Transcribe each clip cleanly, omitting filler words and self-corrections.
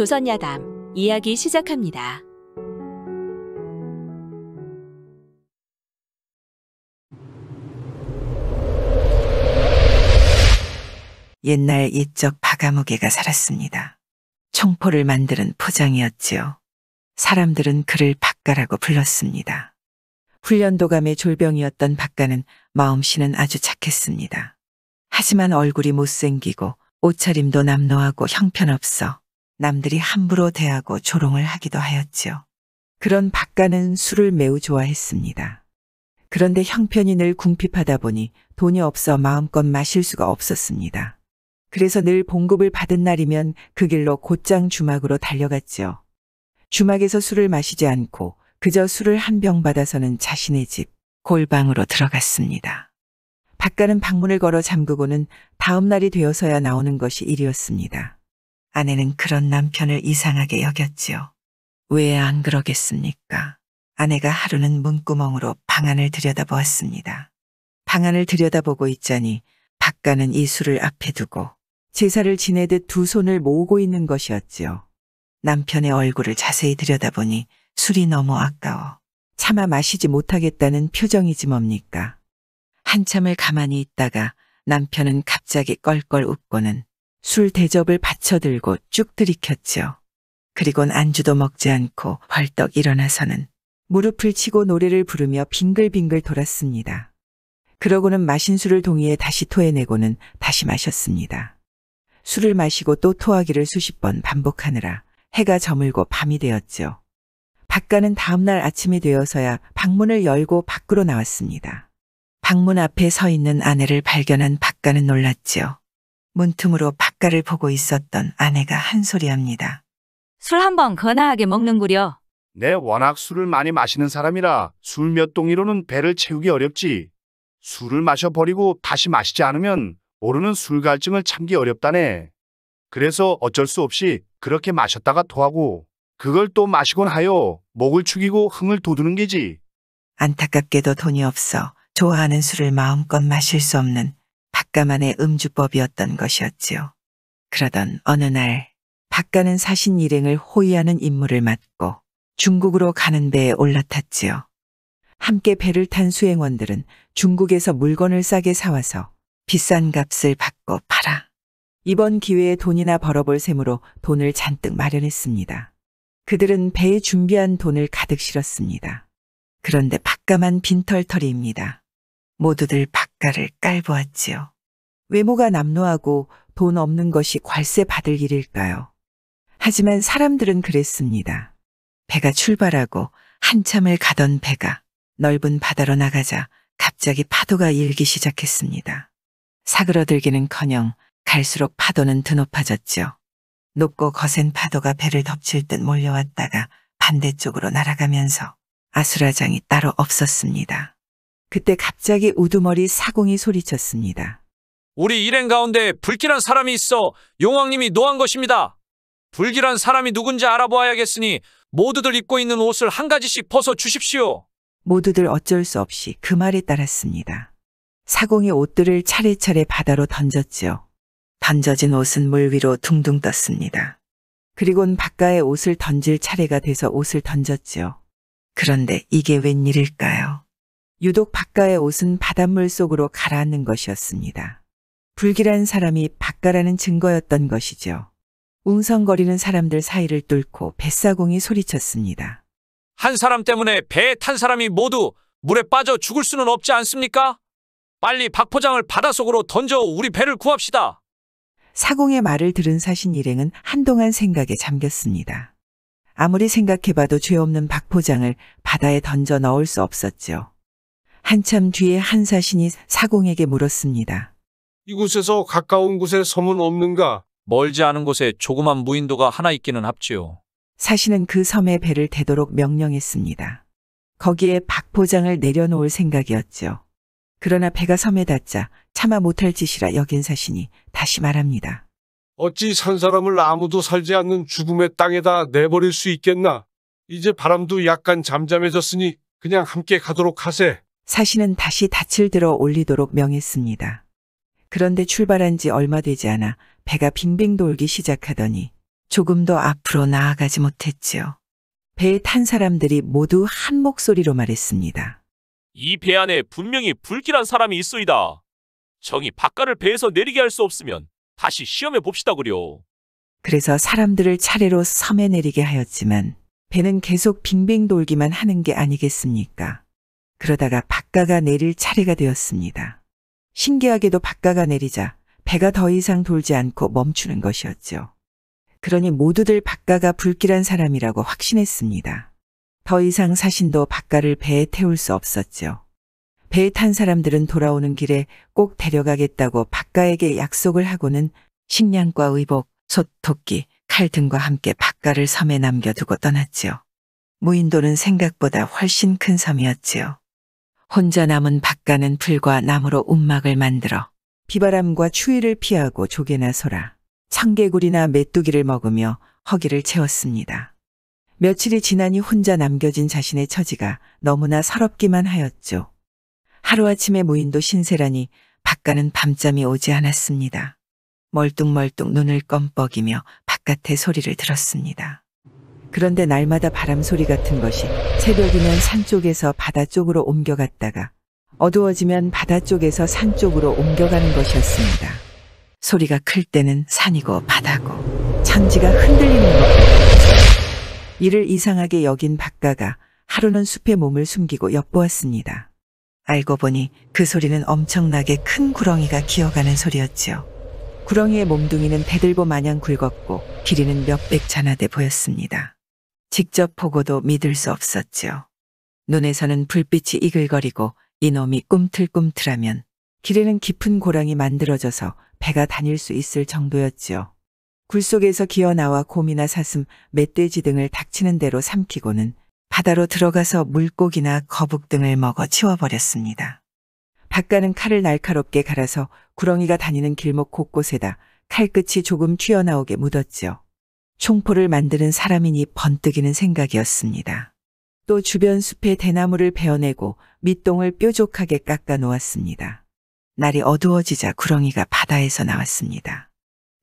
조선야담 이야기 시작합니다. 옛날 옛적 바가무개가 살았습니다. 총포를 만드는 포장이었지요. 사람들은 그를 박가라고 불렀습니다. 훈련도감의 졸병이었던 박가는 마음씨는 아주 착했습니다. 하지만 얼굴이 못생기고 옷차림도 남노하고 형편없어 남들이 함부로 대하고 조롱을 하기도 하였지요. 그런 박가는 술을 매우 좋아했습니다. 그런데 형편이 늘 궁핍하다 보니 돈이 없어 마음껏 마실 수가 없었습니다. 그래서 늘 봉급을 받은 날이면 그 길로 곧장 주막으로 달려갔지요. 주막에서 술을 마시지 않고 그저 술을 한 병 받아서는 자신의 집 골방으로 들어갔습니다. 박가는 방문을 걸어 잠그고는 다음 날이 되어서야 나오는 것이 일이었습니다. 아내는 그런 남편을 이상하게 여겼지요. 왜 안 그러겠습니까? 아내가 하루는 문구멍으로 방안을 들여다보았습니다. 방안을 들여다보고 있자니 박가는 이 술을 앞에 두고 제사를 지내듯 두 손을 모으고 있는 것이었지요. 남편의 얼굴을 자세히 들여다보니 술이 너무 아까워 차마 마시지 못하겠다는 표정이지 뭡니까? 한참을 가만히 있다가 남편은 갑자기 껄껄 웃고는 술 대접을 받쳐들고 쭉 들이켰지요. 그리곤 안주도 먹지 않고 벌떡 일어나서는 무릎을 치고 노래를 부르며 빙글빙글 돌았습니다. 그러고는 마신 술을 동이에 다시 토해내고는 다시 마셨습니다. 술을 마시고 또 토하기를 수십 번 반복하느라 해가 저물고 밤이 되었죠. 박가는 다음날 아침이 되어서야 방문을 열고 밖으로 나왔습니다. 방문 앞에 서 있는 아내를 발견한 박가는 놀랐지요. 문틈으로 박가를 보고 있었던 아내가 한 소리합니다. 술 한 번 거나하게 먹는구려. 내 워낙 술을 많이 마시는 사람이라 술 몇 동이로는 배를 채우기 어렵지. 술을 마셔버리고 다시 마시지 않으면 모르는 술 갈증을 참기 어렵다네. 그래서 어쩔 수 없이 그렇게 마셨다가 토하고 그걸 또 마시곤 하여 목을 축이고 흥을 돋우는 게지. 안타깝게도 돈이 없어 좋아하는 술을 마음껏 마실 수 없는 박가만의 음주법이었던 것이었지요. 그러던 어느 날 박가는 사신 일행을 호위하는 임무를 맡고 중국으로 가는 배에 올라탔지요. 함께 배를 탄 수행원들은 중국에서 물건을 싸게 사와서 비싼 값을 받고 팔아 이번 기회에 돈이나 벌어볼 셈으로 돈을 잔뜩 마련했습니다. 그들은 배에 준비한 돈을 가득 실었습니다. 그런데 박가만 빈털터리입니다. 모두들 박가를 깔보았지요. 외모가 남노하고 돈 없는 것이 괄세 받을 일일까요? 하지만 사람들은 그랬습니다. 배가 출발하고 한참을 가던 배가 넓은 바다로 나가자 갑자기 파도가 일기 시작했습니다. 사그러들기는커녕 갈수록 파도는 드높아졌죠. 높고 거센 파도가 배를 덮칠 듯 몰려왔다가 반대쪽으로 날아가면서 아수라장이 따로 없었습니다. 그때 갑자기 우두머리 사공이 소리쳤습니다. 우리 일행 가운데 불길한 사람이 있어 용왕님이 노한 것입니다. 불길한 사람이 누군지 알아보아야겠으니 모두들 입고 있는 옷을 한 가지씩 벗어 주십시오. 모두들 어쩔 수 없이 그 말에 따랐습니다. 사공이 옷들을 차례차례 바다로 던졌지요. 던져진 옷은 물 위로 둥둥 떴습니다. 그리곤 박가의 옷을 던질 차례가 돼서 옷을 던졌지요. 그런데 이게 웬일일까요? 유독 박가의 옷은 바닷물 속으로 가라앉는 것이었습니다. 불길한 사람이 박가라는 증거였던 것이죠. 웅성거리는 사람들 사이를 뚫고 뱃사공이 소리쳤습니다. 한 사람 때문에 배에 탄 사람이 모두 물에 빠져 죽을 수는 없지 않습니까? 빨리 박포장을 바닷속으로 던져 우리 배를 구합시다. 사공의 말을 들은 사신 일행은 한동안 생각에 잠겼습니다. 아무리 생각해봐도 죄 없는 박포장을 바다에 던져 넣을 수 없었죠. 한참 뒤에 한 사신이 사공에게 물었습니다. 이곳에서 가까운 곳에 섬은 없는가? 멀지 않은 곳에 조그만 무인도가 하나 있기는 합지요. 사신은 그 섬에 배를 대도록 명령했습니다. 거기에 박포장을 내려놓을 생각이었죠. 그러나 배가 섬에 닿자 차마 못할 짓이라 여긴 사신이 다시 말합니다. 어찌 산 사람을 아무도 살지 않는 죽음의 땅에다 내버릴 수 있겠나? 이제 바람도 약간 잠잠해졌으니 그냥 함께 가도록 하세. 사신은 다시 닻을 들어 올리도록 명했습니다. 그런데 출발한 지 얼마 되지 않아 배가 빙빙 돌기 시작하더니 조금도 앞으로 나아가지 못했지요. 배에 탄 사람들이 모두 한 목소리로 말했습니다. 이 배 안에 분명히 불길한 사람이 있소이다. 정이 박가를 배에서 내리게 할 수 없으면 다시 시험해 봅시다 그려. 그래서 사람들을 차례로 섬에 내리게 하였지만 배는 계속 빙빙 돌기만 하는 게 아니겠습니까? 그러다가 박가가 내릴 차례가 되었습니다. 신기하게도 박가가 내리자 배가 더 이상 돌지 않고 멈추는 것이었죠. 그러니 모두들 박가가 불길한 사람이라고 확신했습니다. 더 이상 사신도 박가를 배에 태울 수 없었죠. 배에 탄 사람들은 돌아오는 길에 꼭 데려가겠다고 박가에게 약속을 하고는 식량과 의복, 솥, 도끼, 칼 등과 함께 박가를 섬에 남겨두고 떠났지요. 무인도는 생각보다 훨씬 큰 섬이었지요. 혼자 남은 박가는 풀과 나무로 움막을 만들어 비바람과 추위를 피하고 조개나 소라, 청개구리나 메뚜기를 먹으며 허기를 채웠습니다. 며칠이 지나니 혼자 남겨진 자신의 처지가 너무나 서럽기만 하였죠. 하루아침에 무인도 신세라니 박가는 밤잠이 오지 않았습니다. 멀뚱멀뚱 눈을 껌뻑이며 바깥의 소리를 들었습니다. 그런데 날마다 바람 소리 같은 것이 새벽이면 산 쪽에서 바다 쪽으로 옮겨갔다가 어두워지면 바다 쪽에서 산 쪽으로 옮겨가는 것이었습니다. 소리가 클 때는 산이고 바다고 천지가 흔들리는 것 같았죠. 이를 이상하게 여긴 박가가 하루는 숲에 몸을 숨기고 엿보았습니다. 알고 보니 그 소리는 엄청나게 큰 구렁이가 기어가는 소리였지요. 구렁이의 몸뚱이는 대들보 마냥 굵었고 길이는 몇백 자나돼 보였습니다. 직접 보고도 믿을 수 없었지요. 눈에서는 불빛이 이글거리고 이놈이 꿈틀꿈틀하면 길에는 깊은 고랑이 만들어져서 배가 다닐 수 있을 정도였지요. 굴 속에서 기어나와 곰이나 사슴, 멧돼지 등을 닥치는 대로 삼키고는 바다로 들어가서 물고기나 거북 등을 먹어 치워버렸습니다. 박가는 칼을 날카롭게 갈아서 구렁이가 다니는 길목 곳곳에다 칼끝이 조금 튀어나오게 묻었지요. 총포를 만드는 사람이니 번뜩이는 생각이었습니다. 또 주변 숲에 대나무를 베어내고 밑동을 뾰족하게 깎아 놓았습니다. 날이 어두워지자 구렁이가 바다에서 나왔습니다.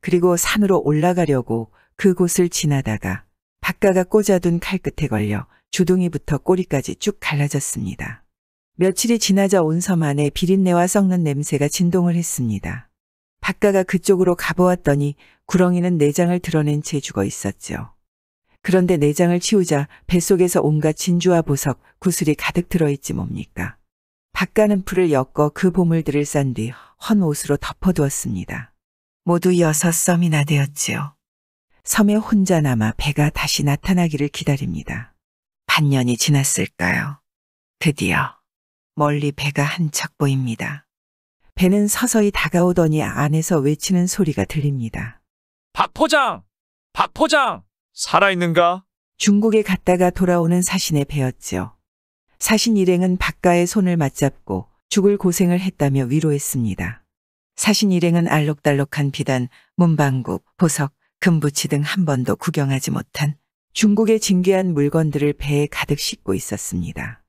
그리고 산으로 올라가려고 그곳을 지나다가 박가가 꽂아둔 칼끝에 걸려 주둥이부터 꼬리까지 쭉 갈라졌습니다. 며칠이 지나자 온 섬 안에 비린내와 썩는 냄새가 진동을 했습니다. 박가가 그쪽으로 가보았더니 구렁이는 내장을 드러낸 채 죽어 있었죠. 그런데 내장을 치우자 뱃속에서 온갖 진주와 보석, 구슬이 가득 들어있지 뭡니까. 박가는 풀을 엮어 그 보물들을 싼 뒤 헌 옷으로 덮어두었습니다. 모두 6섬이나 되었지요. 섬에 혼자 남아 배가 다시 나타나기를 기다립니다. 반년이 지났을까요? 드디어 멀리 배가 한 척 보입니다. 배는 서서히 다가오더니 안에서 외치는 소리가 들립니다. 박포장! 박포장! 살아있는가? 중국에 갔다가 돌아오는 사신의 배였지요. 사신 일행은 박가의 손을 맞잡고 죽을 고생을 했다며 위로했습니다. 사신 일행은 알록달록한 비단, 문방구, 보석, 금부치 등 한 번도 구경하지 못한 중국의 진귀한 물건들을 배에 가득 싣고 있었습니다.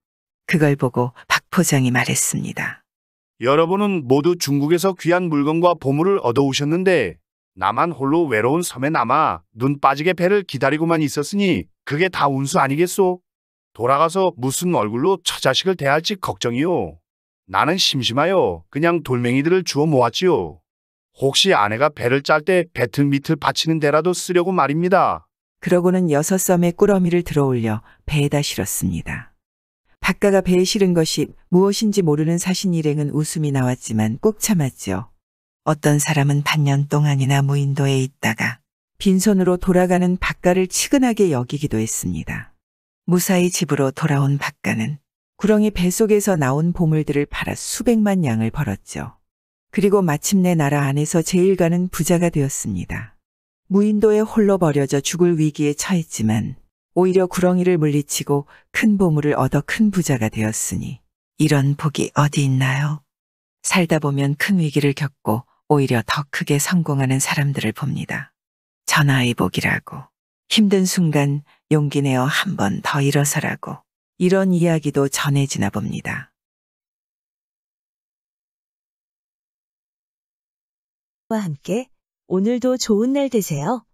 그걸 보고 박포장이 말했습니다. 여러분은 모두 중국에서 귀한 물건과 보물을 얻어오셨는데 나만 홀로 외로운 섬에 남아 눈 빠지게 배를 기다리고만 있었으니 그게 다 운수 아니겠소? 돌아가서 무슨 얼굴로 처자식을 대할지 걱정이요. 나는 심심하여 그냥 돌멩이들을 주워 모았지요. 혹시 아내가 배를 짤 때 배틀 밑을 받치는 데라도 쓰려고 말입니다. 그러고는 6섬의 꾸러미를 들어올려 배에다 실었습니다. 박가가 배에 실은 것이 무엇인지 모르는 사신 일행은 웃음이 나왔지만 꾹 참았지요. 어떤 사람은 반년 동안이나 무인도에 있다가 빈손으로 돌아가는 박가를 치근하게 여기기도 했습니다. 무사히 집으로 돌아온 박가는 구렁이 뱃속에서 나온 보물들을 팔아 수백만 양을 벌었죠. 그리고 마침내 나라 안에서 제일 가는 부자가 되었습니다. 무인도에 홀로 버려져 죽을 위기에 처했지만 오히려 구렁이를 물리치고 큰 보물을 얻어 큰 부자가 되었으니 이런 복이 어디 있나요? 살다 보면 큰 위기를 겪고 오히려 더 크게 성공하는 사람들을 봅니다. 전하의 복이라고. 힘든 순간 용기 내어 한 번 더 일어서라고. 이런 이야기도 전해지나 봅니다. 와 함께 오늘도 좋은 날 되세요.